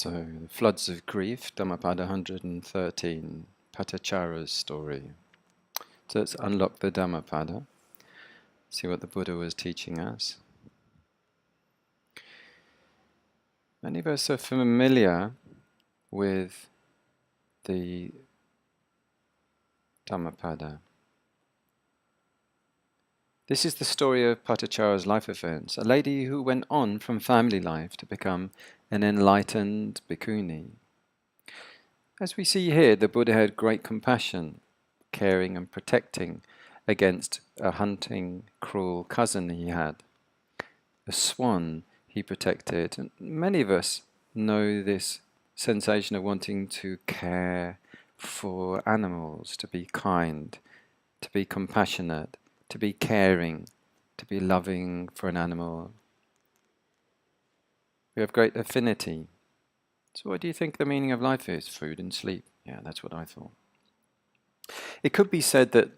So, the floods of grief, Dhammapada 113, Patachara's story. So let's unlock the Dhammapada, see what the Buddha was teaching us. Many of us are familiar with the Dhammapada. This is the story of Patachara's life events, a lady who went on from family life to become an enlightened bhikkhuni. As we see here, the Buddha had great compassion, caring and protecting against a hunting, cruel cousin he had. A swan he protected. And many of us know this sensation of wanting to care for animals, to be kind, to be compassionate, to be caring, to be loving for an animal. We have great affinity. So what do you think the meaning of life is? Food and sleep. Yeah, that's what I thought. It could be said that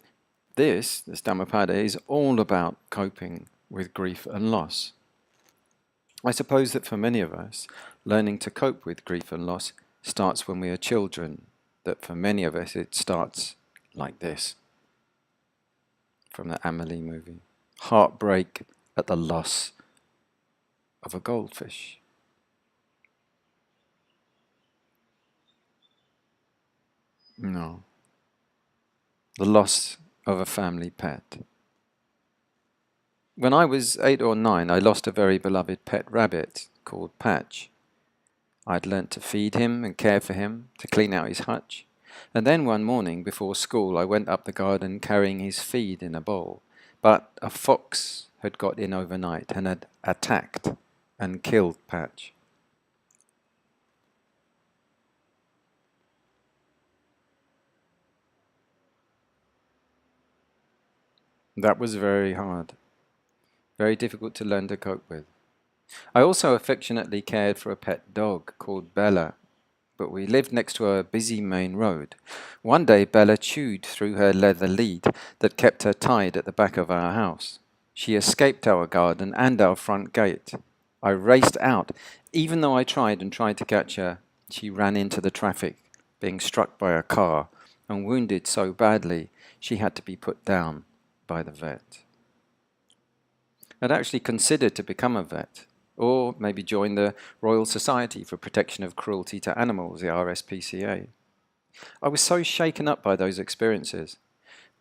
this Dhammapada, is all about coping with grief and loss. I suppose that for many of us, learning to cope with grief and loss starts when we are children. That for many of us, it starts like this, from the Amelie movie. Heartbreak at the loss of a goldfish. No. The loss of a family pet. When I was 8 or 9, I lost a very beloved pet rabbit called Patch. I'd learnt to feed him and care for him, to clean out his hutch. And then one morning before school, I went up the garden carrying his feed in a bowl. But a fox had got in overnight and had attacked and killed Patch. That was very hard, very difficult to learn to cope with. I also affectionately cared for a pet dog called Bella, but we lived next to a busy main road. One day Bella chewed through her leather lead that kept her tied at the back of our house. She escaped our garden and our front gate. I raced out. Even though I tried to catch her, she ran into the traffic, being struck by a car and wounded so badly she had to be put down by the vet. I'd actually considered to become a vet, or maybe join the Royal Society for Protection of Cruelty to Animals, the RSPCA. I was so shaken up by those experiences.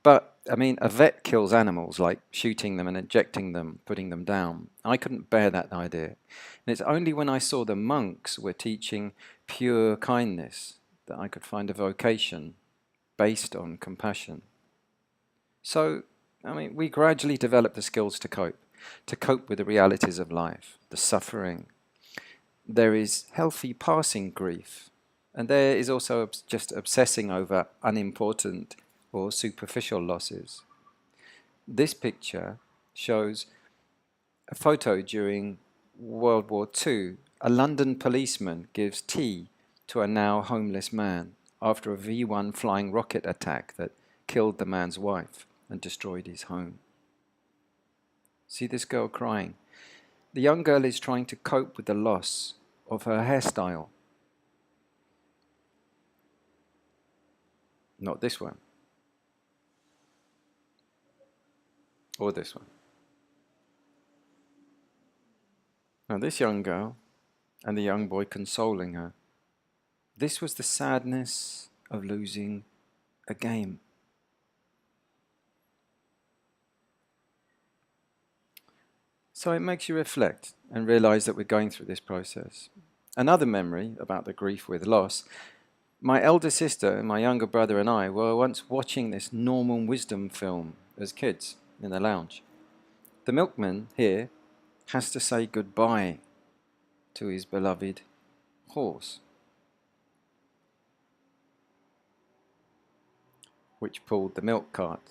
But, a vet kills animals, like shooting them and injecting them, putting them down. I couldn't bear that idea. And it's only when I saw the monks were teaching pure kindness that I could find a vocation based on compassion. So, we gradually developed the skills to cope with the realities of life, the suffering. There is healthy passing grief, and there is also just obsessing over unimportant or superficial losses. This picture shows a photo during World War II. A London policeman gives tea to a now homeless man after a V-1 flying rocket attack that killed the man's wife and destroyed his home. See this girl crying. The young girl is trying to cope with the loss of her hairstyle. Not this one. Or this one. Now this young girl and the young boy consoling her. This was the sadness of losing a game. So it makes you reflect and realize that we're going through this process. Another memory about the grief with loss. My elder sister and my younger brother and I were once watching this Norman wisdom film as kids in the lounge. The milkman here has to say goodbye to his beloved horse, which pulled the milk cart.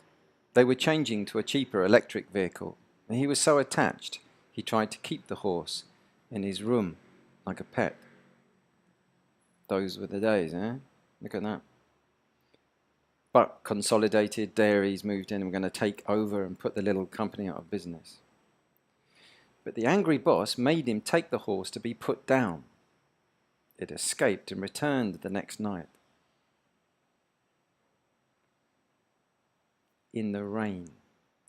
They were changing to a cheaper electric vehicle, and he was so attached, he tried to keep the horse in his room like a pet. Those were the days, eh? Look at that. But consolidated dairies moved in and were going to take over and put the little company out of business. But the angry boss made him take the horse to be put down. It escaped and returned the next night. In the rain,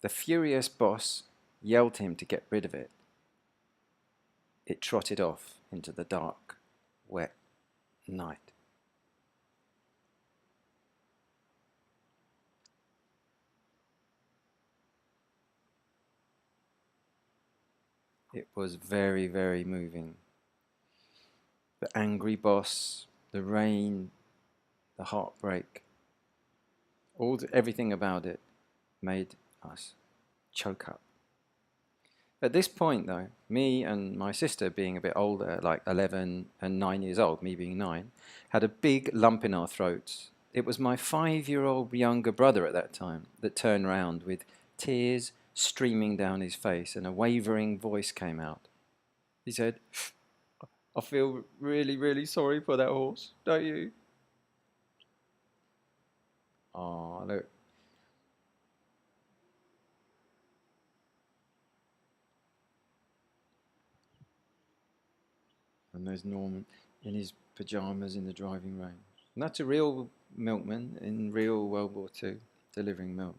the furious boss yelled to him to get rid of it. It trotted off into the dark, wet night. It was very, very moving. The angry boss, the rain, the heartbreak, everything about it made us choke up. At this point, though, me and my sister, being a bit older, like 11 and 9 years old, me being 9, had a big lump in our throats. It was my 5-year-old younger brother at that time that turned round with tears streaming down his face, and a wavering voice came out. He said, "I feel really, really sorry for that horse, don't you?" Oh, look. And there's Norman in his pyjamas in the driving rain. And that's a real milkman in real World War II, delivering milk.